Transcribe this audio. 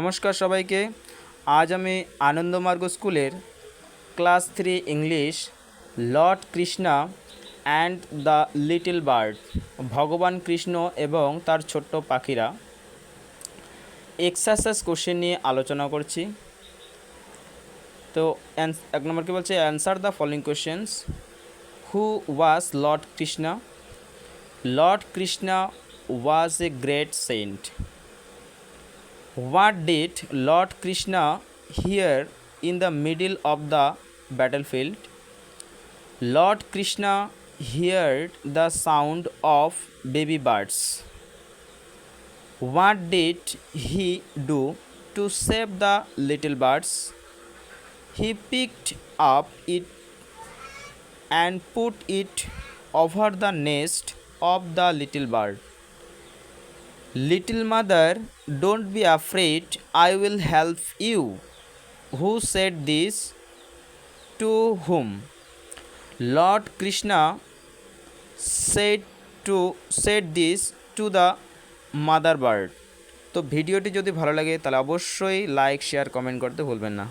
নমস্কার সবাইকে। আজ আমি আনন্দমার্গ স্কুলের class 3 English Lord Krishna and the little bird, ভগবান কৃষ্ণ এবং তার ছোট্ট পাখিরা এক্সারসাইজ কোশ্চেন নিয়ে আলোচনা করছি। তো এক নম্বর কি বলছে, answer the following questions. Who was Lord Krishna? Lord Krishna was a great saint. What did Lord Krishna hear in the middle of the battlefield? Lord Krishna heard the sound of baby birds. What did he do to save the little birds? He picked up it and put it over the nest of the little bird. Little mother, don't be afraid, I will help you. Who said this? To whom? Lord Krishna said this to the mother bird. তো ভিডিওটি যদি ভালো লাগে তাহলে অবশ্যই like, share, comment করতে ভুলবেন না।